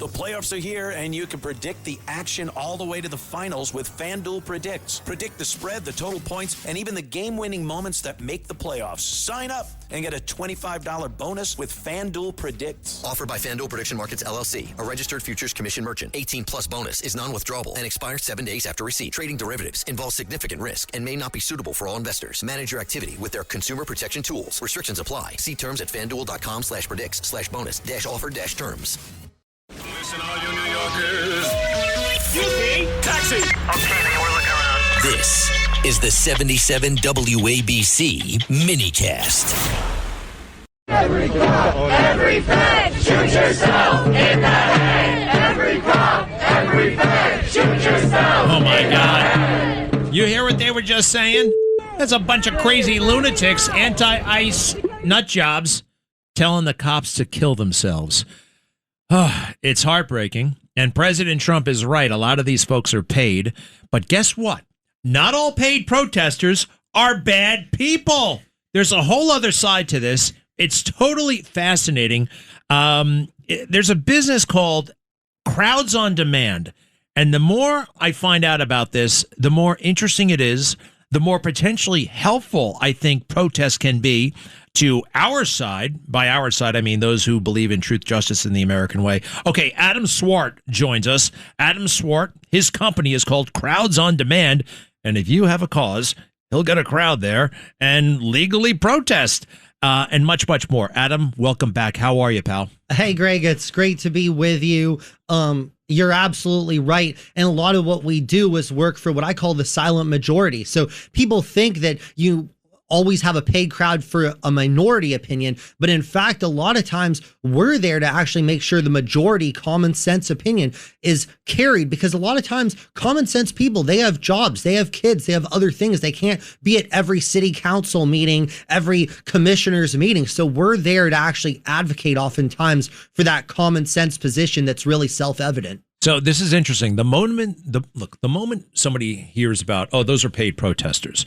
The playoffs are here, and you can predict the action all the way to the finals with FanDuel Predicts. Predict the spread, the total points, and even the game-winning moments that make the playoffs. Sign up and get a $25 bonus with FanDuel Predicts. Offered by FanDuel Prediction Markets, LLC, a registered futures commission merchant. 18-plus bonus is non-withdrawable and expires 7 days after receipt. Trading derivatives involves significant risk and may not be suitable for all investors. Manage your activity with their consumer protection tools. Restrictions apply. See terms at FanDuel.com/predicts/bonus-offer-terms. Listen, all you New Yorkers. Excuse me, taxi. Okay, man, we're looking around. This is the 77 WABC minicast. Every cop, every fed, shoot yourself in the head. Every cop, every fed, shoot yourself. Oh my God. You hear what they were just saying? That's a bunch of crazy lunatics, anti-ICE nut jobs, telling the cops to kill themselves. It's heartbreaking, and President Trump is right. A lot of these folks are paid, but guess what? Not all paid protesters are bad people. There's a whole other side to this. It's totally fascinating. There's a business called Crowds on Demand, and the more I find out about this, the more interesting it is, the more potentially helpful I think protests can be to our side. By our side, I mean those who believe in truth, justice, and the American way. Okay, Adam Swart joins us. Adam Swart, his company is called Crowds on Demand, and if you have a cause, he'll get a crowd there and legally protest, and much, much more. Adam, welcome back. How are you, pal? Hey, Greg, it's great to be with you. You're absolutely right. And a lot of what we do is work for what I call the silent majority. So people think that you always have a paid crowd for a minority opinion. But in fact, a lot of times we're there to actually make sure the majority common sense opinion is carried, because a lot of times common sense people, they have jobs, they have kids, they have other things. They can't be at every city council meeting, every commissioner's meeting. So we're there to actually advocate oftentimes for that common sense position that's really self-evident. So this is interesting. The moment somebody hears about, oh, those are paid protesters,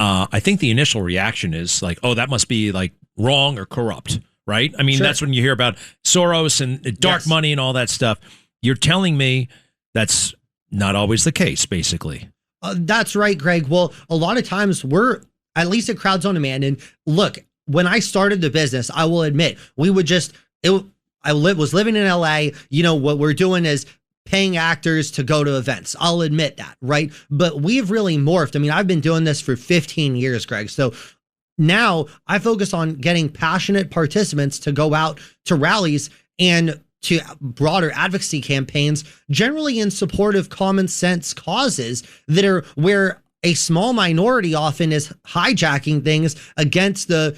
I think the initial reaction is like, oh, that must be like wrong or corrupt, right? I mean, Sure. That's when you hear about Soros and dark money and all that stuff. You're telling me that's not always the case, basically. That's right, Greg. Well, a lot of times we're, at least at Crowds on Demand, and look, when I started the business, I will admit, we would just, was living in LA. You know, what we're doing is paying actors to go to events. I'll admit that, right? But we've really morphed. I mean, I've been doing this for 15 years, Greg. So now I focus on getting passionate participants to go out to rallies and to broader advocacy campaigns, generally in support of common sense causes that are where a small minority often is hijacking things against the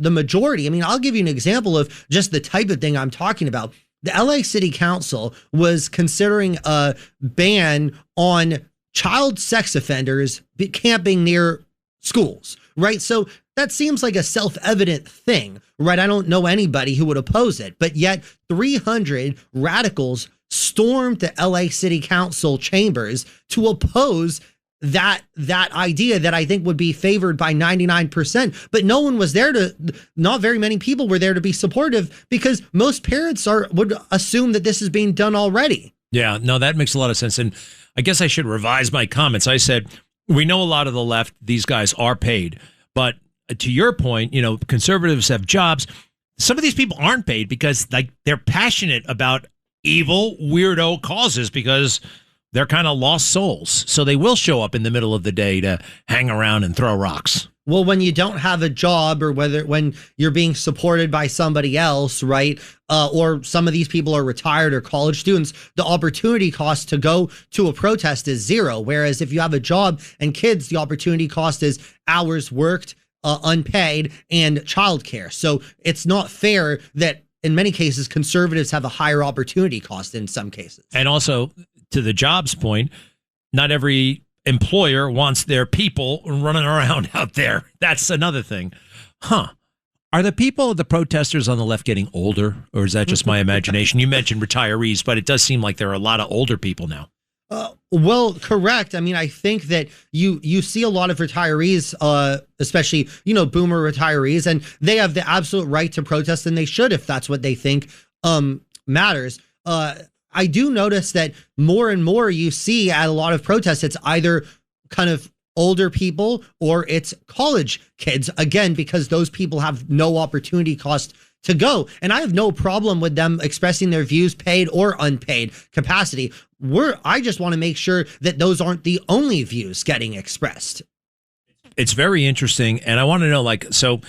majority. I mean, I'll give you an example of just the type of thing I'm talking about. The LA City Council was considering a ban on child sex offenders camping near schools, right? So that seems like a self-evident thing, right? I don't know anybody who would oppose it, but yet 300 radicals stormed the LA City Council chambers to oppose that idea that I think would be favored by 99%, but no one was there not very many people were there to be supportive, because most parents would assume that this is being done already. Yeah, no, that makes a lot of sense. And I guess I should revise my comments. I said, we know a lot of the left, these guys are paid, but to your point, you know, conservatives have jobs. Some of these people aren't paid because like they're passionate about evil, weirdo causes, because they're kind of lost souls. So they will show up in the middle of the day to hang around and throw rocks. Well, when you don't have a job, or when you're being supported by somebody else, right? Or some of these people are retired or college students, the opportunity cost to go to a protest is zero. Whereas if you have a job and kids, the opportunity cost is hours worked, unpaid, and childcare. So it's not fair that in many cases, conservatives have a higher opportunity cost in some cases. And also, to the jobs point, not every employer wants their people running around out there. That's another thing. Are the people, the protesters on the left, getting older, or is that just my imagination? You mentioned retirees, but it does seem like there are a lot of older people now. Well, correct. I mean, I think that you see a lot of retirees, especially, boomer retirees, and they have the absolute right to protest, and they should if that's what they think matters. I do notice that more and more you see at a lot of protests, it's either kind of older people or it's college kids, again, because those people have no opportunity cost to go. And I have no problem with them expressing their views, paid or unpaid capacity. I just want to make sure that those aren't the only views getting expressed. It's very interesting. And I want to know, like, so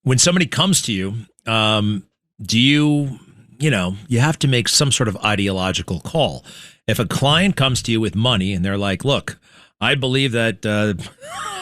when somebody comes to you, do you have to make some sort of ideological call. If a client comes to you with money and they're like, look, I believe that,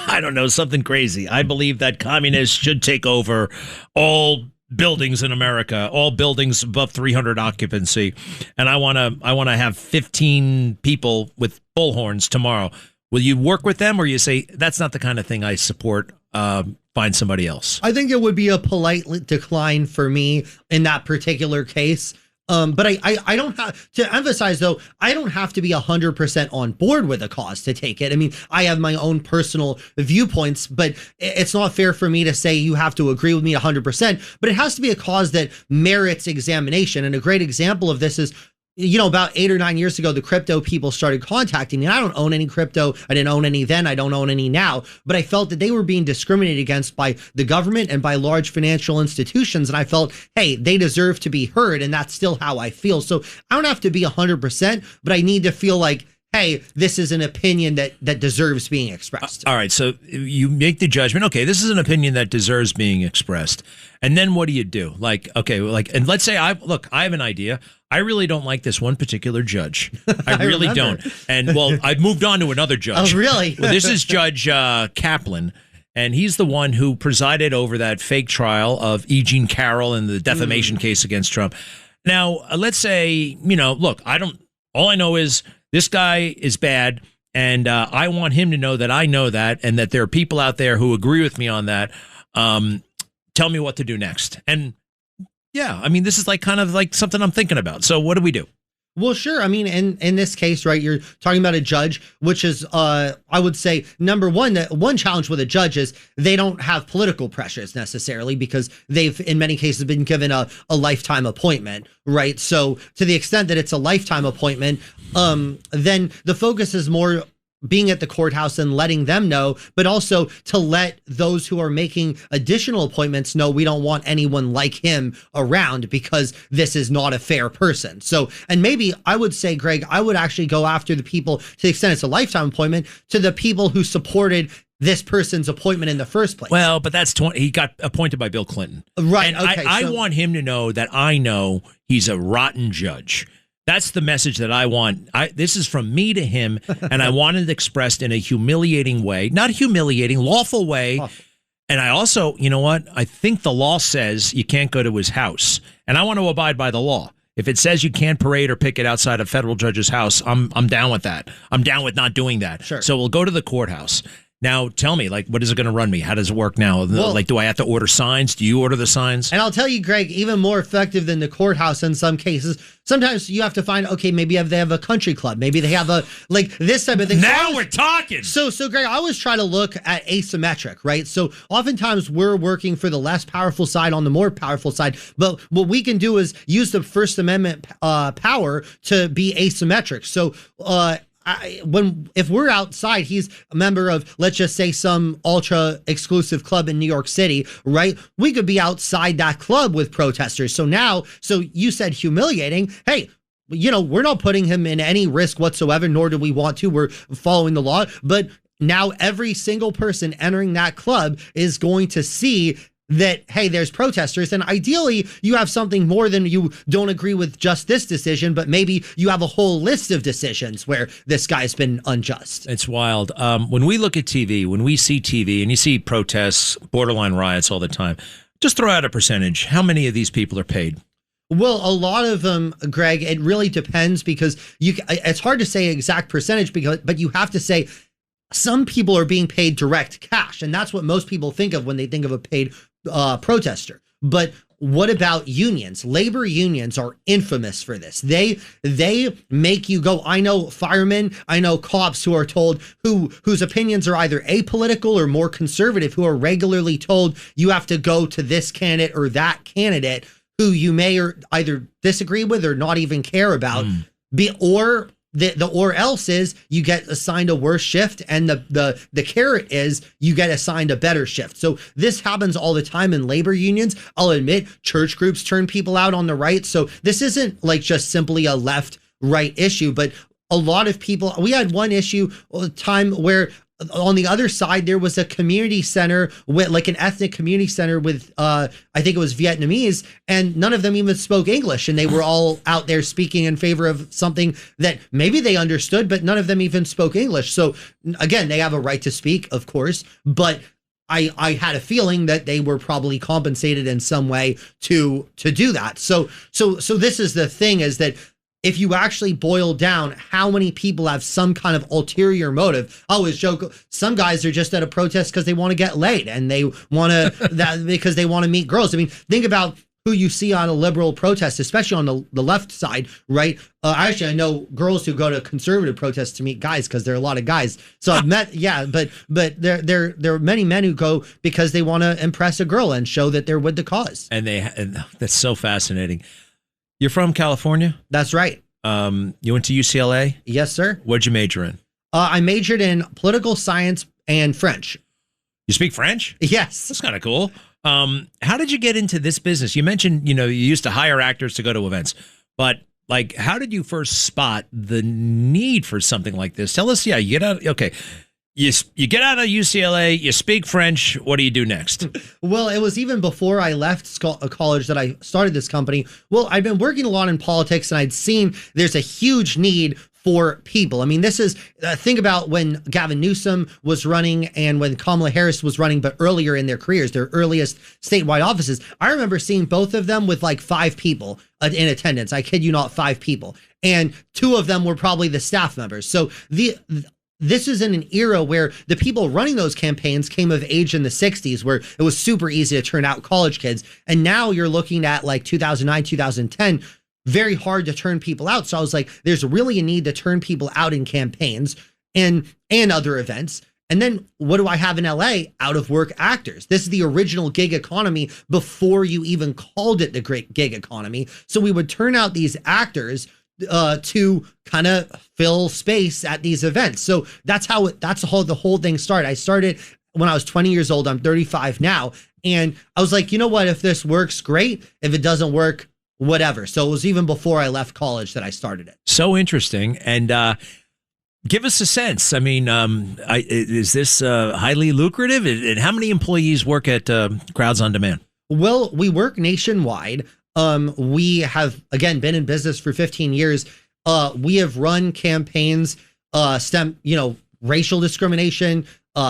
I don't know, something crazy. I believe that communists should take over all buildings in America, all buildings above 300 occupancy. And I want to have 15 people with bullhorns tomorrow. Will you work with them, or you say, that's not the kind of thing I support? Find somebody else. I think it would be a polite decline for me in that particular case. But I don't have to emphasize, though, I don't have to be 100% on board with a cause to take it. I mean, I have my own personal viewpoints, but it's not fair for me to say you have to agree with me 100%, but it has to be a cause that merits examination. And a great example of this is, about 8 or 9 years ago, the crypto people started contacting me. I don't own any crypto. I didn't own any then. I don't own any now. But I felt that they were being discriminated against by the government and by large financial institutions. And I felt, hey, they deserve to be heard. And that's still how I feel. So I don't have to be 100%, but I need to feel like, hey, this is an opinion that deserves being expressed. All right. So you make the judgment. Okay, this is an opinion that deserves being expressed. And then what do you do? And let's say I have an idea. I really don't like this one particular judge. I really don't. And I've moved on to another judge. Oh, really? Well, this is Judge Kaplan. And he's the one who presided over that fake trial of E. Jean Carroll and the defamation case against Trump. Now, let's say, look, all I know is this guy is bad, and I want him to know that I know that, and that there are people out there who agree with me on that. Tell me what to do next. And yeah, I mean, this is kind of something I'm thinking about. So what do we do? Well, sure. I mean, in this case, right, you're talking about a judge, which is, I would say, number one, one challenge with a judge is they don't have political pressures necessarily because they've, in many cases, been given a lifetime appointment, right? So to the extent that it's a lifetime appointment, then the focus is more being at the courthouse and letting them know, but also to let those who are making additional appointments know we don't want anyone like him around because this is not a fair person. So, and maybe I would say, Greg, I would actually go after the people, to the extent it's a lifetime appointment, to the people who supported this person's appointment in the first place. Well, but that's he got appointed by Bill Clinton. Right. And okay. I want him to know that I know he's a rotten judge. That's the message that I want. This is from me to him, and I want it expressed in a humiliating way, not humiliating, lawful way. And I also, you know what? I think the law says you can't go to his house, and I want to abide by the law. If it says you can't parade or picket outside a federal judge's house, I'm down with that. I'm down with not doing that. Sure. So we'll go to the courthouse. Now, tell me, what is it going to run me? How does it work now? Well, do I have to order signs? Do you order the signs? And I'll tell you, Greg, even more effective than the courthouse in some cases. Sometimes you have to find, okay, maybe they have a country club. Maybe they have this type of thing. Now we're talking. So Greg, I always try to look at asymmetric, right? So oftentimes we're working for the less powerful side on the more powerful side. But what we can do is use the First Amendment power to be asymmetric. So, if we're outside, he's a member of, let's just say, some ultra exclusive club in New York City, right? We could be outside that club with protesters. So you said humiliating. Hey, we're not putting him in any risk whatsoever, nor do we want to. We're following the law. But now every single person entering that club is going to see that, hey, there's protesters. And ideally, you have something more than you don't agree with just this decision, but maybe you have a whole list of decisions where this guy's been unjust. It's wild. When we look at TV, when we see TV and you see protests, borderline riots all the time, just throw out a percentage. How many of these people are paid? Well, a lot of them, Greg, it really depends because it's hard to say exact percentage but you have to say some people are being paid direct cash. And that's what most people think of when they think of a paid protester. But what about unions? Labor unions are infamous for this. They make you go. I know firemen, I know cops who are told whose opinions are either apolitical or more conservative, who are regularly told you have to go to this candidate or that candidate who you may or either disagree with or not even care about. Or else is you get assigned a worse shift, and the carrot is you get assigned a better shift. So this happens all the time in labor unions. I'll admit church groups turn people out on the right. So this isn't like just simply a left-right issue, but a lot of people, we had one issue time where on the other side, there was a community center with like an ethnic community center with, I think it was Vietnamese, and none of them even spoke English. And they were all out there speaking in favor of something that maybe they understood, but none of them even spoke English. So again, they have a right to speak, of course, but I had a feeling that they were probably compensated in some way to do that. So this is the thing, is that if you actually boil down how many people have some kind of ulterior motive. I always joke, some guys are just at a protest because they want to get laid, and they want to because they want to meet girls. I mean, think about who you see on a liberal protest, especially on the left side, right? Actually, I know girls who go to conservative protests to meet guys because there are a lot of guys. So I've met, but there are many men who go because they want to impress a girl and show that they're with the cause. And that's so fascinating. You're from California? That's right. You went to UCLA? Yes, sir. What'd you major in? I majored in political science and French. You speak French? Yes. That's kind of cool. How did you get into this business? You mentioned, you used to hire actors to go to events, but like, how did you first spot the need for something like this? Tell us, you get out. Okay. You get out of UCLA, you speak French. What do you do next? Well, it was even before I left college that I started this company. Well, I've been working a lot in politics, and I'd seen there's a huge need for people. I mean, this is, think about when Gavin Newsom was running and when Kamala Harris was running, but earlier in their careers, their earliest statewide offices. I remember seeing both of them with like 5 people in attendance. I kid you not, 5 people. And 2 of them were probably the staff members. So this is in an era where the people running those campaigns came of age in the 60s, where it was super easy to turn out college kids. And now you're looking at like 2009, 2010, very hard to turn people out. So I was like, there's really a need to turn people out in campaigns and other events. And then what do I have in LA? Out of work actors. This is the original gig economy before you even called it the great gig economy. So we would turn out these actors to kind of fill space at these events. So that's how the whole thing started. I started when I was 20 years old. I'm 35 now. And I was like, you know what? If this works, great. If it doesn't work, whatever. So it was even before I left college that I started it. So interesting. And give us a sense. I mean, is this highly lucrative? And how many employees work at Crowds on Demand? Well, we work nationwide. We have, again, been in business for 15 years. We have run campaigns, racial discrimination,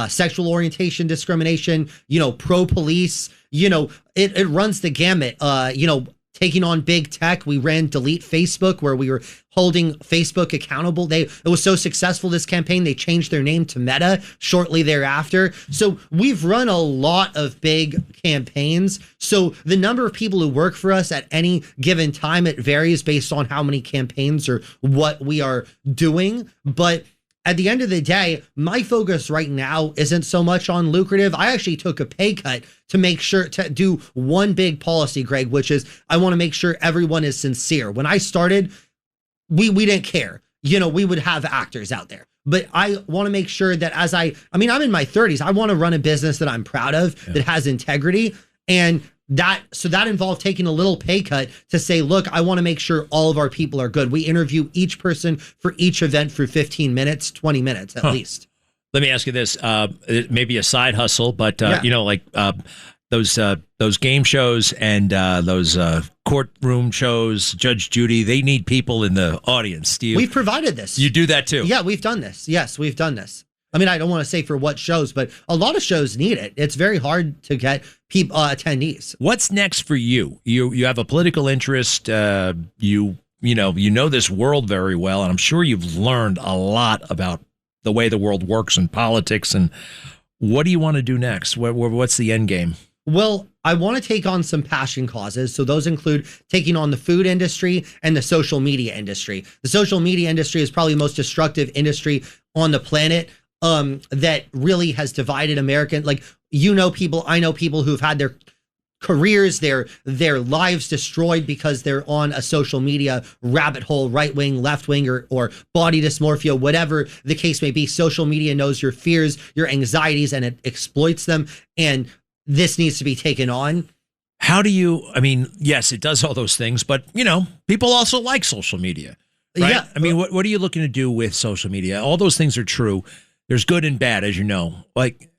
sexual orientation discrimination, pro-police, it runs the gamut, taking on big tech. We ran Delete Facebook, where we were holding Facebook accountable. It was so successful, this campaign, they changed their name to Meta shortly thereafter. So we've run a lot of big campaigns. So the number of people who work for us at any given time, it varies based on how many campaigns or what we are doing. But at the end of the day, my focus right now isn't so much on lucrative. I actually took a pay cut to make sure to do one big policy, Greg, which is I want to make sure everyone is sincere. When I started, we didn't care. We would have actors out there. But I want to make sure that I'm in my 30s. I want to run a business that I'm proud of, that has integrity. And that involved taking a little pay cut to say, look, I want to make sure all of our people are good. We interview each person for each event for 15 minutes, 20 minutes at least. Let me ask you this, maybe a side hustle, but those game shows and those courtroom shows, Judge Judy, they need people in the audience. We've provided this. You do that too? Yeah, we've done this. Yes, we've done this. I mean, I don't want to say for what shows, but a lot of shows need it. It's very hard to get people attendees. What's next for you? You have a political interest. You know this world very well, and I'm sure you've learned a lot about the way the world works and politics. And what do you want to do next? What's the end game? Well, I want to take on some passion causes. So those include taking on the food industry and the social media industry. The social media industry is probably the most destructive industry on the planet. That really has divided American, I know people who've had their careers, their lives destroyed because they're on a social media rabbit hole, right wing, left wing, or body dysmorphia, whatever the case may be. Social media knows your fears, your anxieties, and it exploits them. And this needs to be taken on. How do you, I mean, yes, it does all those things, but people also like social media, right? Yeah. I mean, what are you looking to do with social media? All those things are true. There's good and bad, as you know. Like,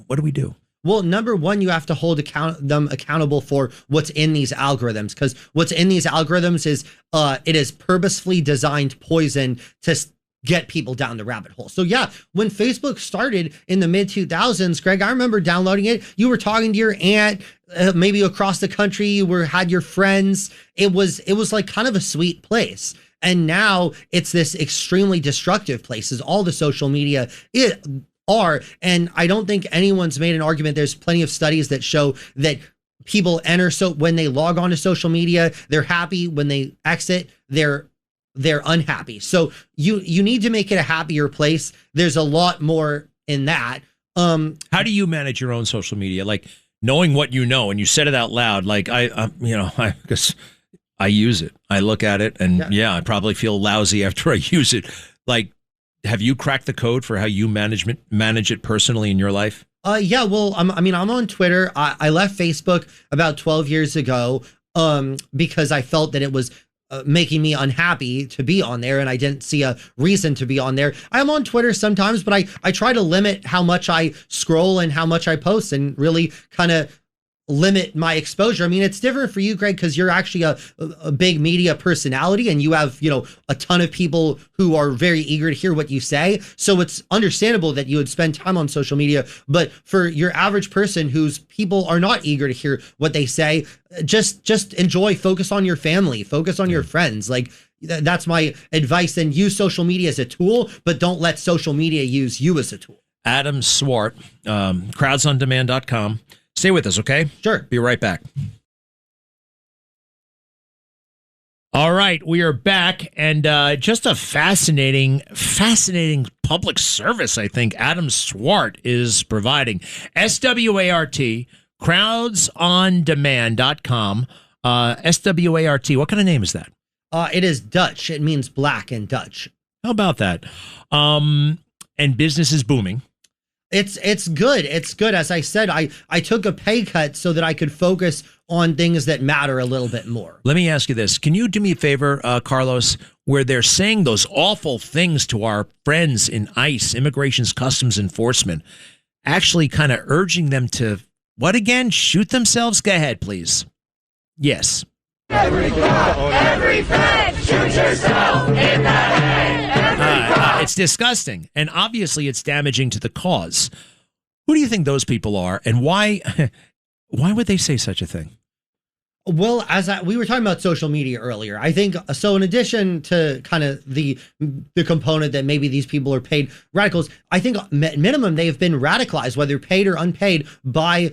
what do we do? Well, number one, you have to hold them accountable for what's in these algorithms, because what's in these algorithms is it is purposefully designed poison to get people down the rabbit hole. So yeah, when Facebook started in the mid 2000s, Greg, I remember downloading it. You were talking to your aunt, maybe across the country. You had your friends. It was like kind of a sweet place. And now it's this extremely destructive place. Is all the social media are. And I don't think anyone's made an argument. There's plenty of studies that show that people enter, so when they log on to social media, they're happy. When they exit, they're unhappy. So you need to make it a happier place. There's a lot more in that. How do you manage your own social media? Like, knowing what you know, and you said it out loud, like I guess I use it. I look at it, and I probably feel lousy after I use it. Like, have you cracked the code for how you manage it personally in your life? Yeah, well, I'm on Twitter. I left Facebook about 12 years ago because I felt that it was making me unhappy to be on there, and I didn't see a reason to be on there. I'm on Twitter sometimes, but I try to limit how much I scroll and how much I post, and really kind of limit my exposure. I mean, it's different for you, Greg, because you're actually a big media personality, and you have, a ton of people who are very eager to hear what you say. So it's understandable that you would spend time on social media. But for your average person whose people are not eager to hear what they say, just enjoy, focus on your family, focus on your friends. Like, that's my advice. And use social media as a tool, but don't let social media use you as a tool. Adam Swart, crowdsondemand.com. Stay with us, okay? Sure. Be right back. All right, we are back, and just a fascinating public service, I think, Adam Swart is providing. SWART, crowdsondemand.com. SWART, what kind of name is that? It is Dutch. It means black in Dutch. How about that? And business is booming. It's good. It's good. As I said, I took a pay cut so that I could focus on things that matter a little bit more. Let me ask you this. Can you do me a favor, Carlos, where they're saying those awful things to our friends in ICE, Immigration's Customs Enforcement, actually kind of urging them to, what again? Shoot themselves? Go ahead, please. Yes. Every cop, every fed, shoot yourself in the head. It's disgusting, and obviously it's damaging to the cause. Who do you think those people are, and why would they say such a thing? Well, we were talking about social media earlier, I think, so in addition to kind of the component that maybe these people are paid radicals, I think at minimum they've been radicalized, whether paid or unpaid, by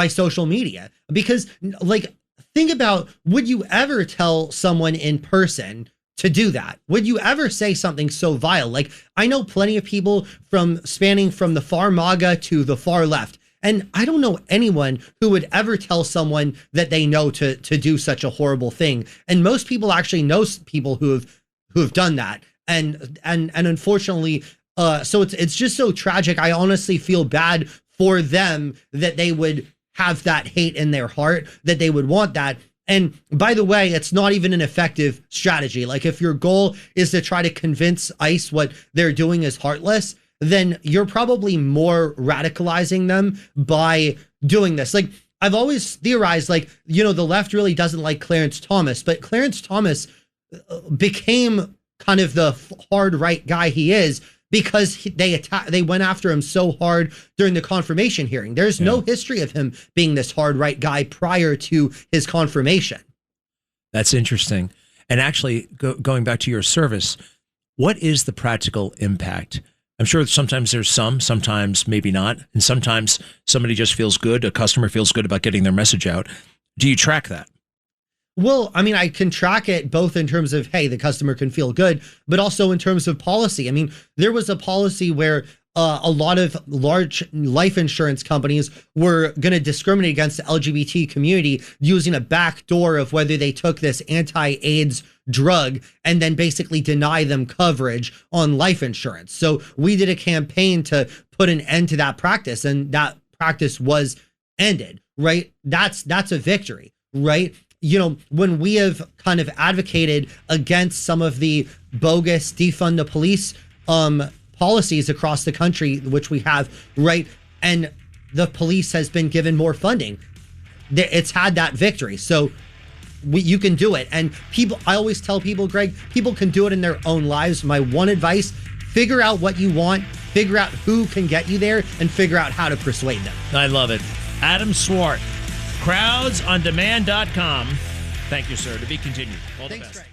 social media. Because, like, think about, would you ever tell someone in person to do that? Would you ever say something so vile? Like, I know plenty of people spanning from the far MAGA to the far left, and I don't know anyone who would ever tell someone that they know to do such a horrible thing. And most people actually know people who have done that. And unfortunately, so it's just so tragic. I honestly feel bad for them that they would have that hate in their heart, that they would want that. And by the way, it's not even an effective strategy. Like, if your goal is to try to convince ICE what they're doing is heartless, then you're probably more radicalizing them by doing this. Like, I've always theorized, like, the left really doesn't like Clarence Thomas, but Clarence Thomas became kind of the hard right guy he is because they went after him so hard during the confirmation hearing. There's no history of him being this hard right guy prior to his confirmation. That's interesting. And actually, going back to your service, what is the practical impact? I'm sure sometimes there's sometimes maybe not. And sometimes somebody just feels good, a customer feels good about getting their message out. Do you track that? Well, I mean, I can track it both in terms of, hey, the customer can feel good, but also in terms of policy. I mean, there was a policy where a lot of large life insurance companies were going to discriminate against the LGBT community using a back door of whether they took this anti-AIDS drug and then basically deny them coverage on life insurance. So we did a campaign to put an end to that practice, and that practice was ended, right? That's a victory, right? You know, when we have kind of advocated against some of the bogus defund the police policies across the country, which we have, right? And the police has been given more funding. It's had that victory. So you can do it. And people, I always tell people, Greg, people can do it in their own lives. My one advice, figure out what you want, figure out who can get you there, and figure out how to persuade them. I love it. Adam Swart, crowdsondemand.com. Thank you, sir. To be continued. All the Thanks, best. Greg.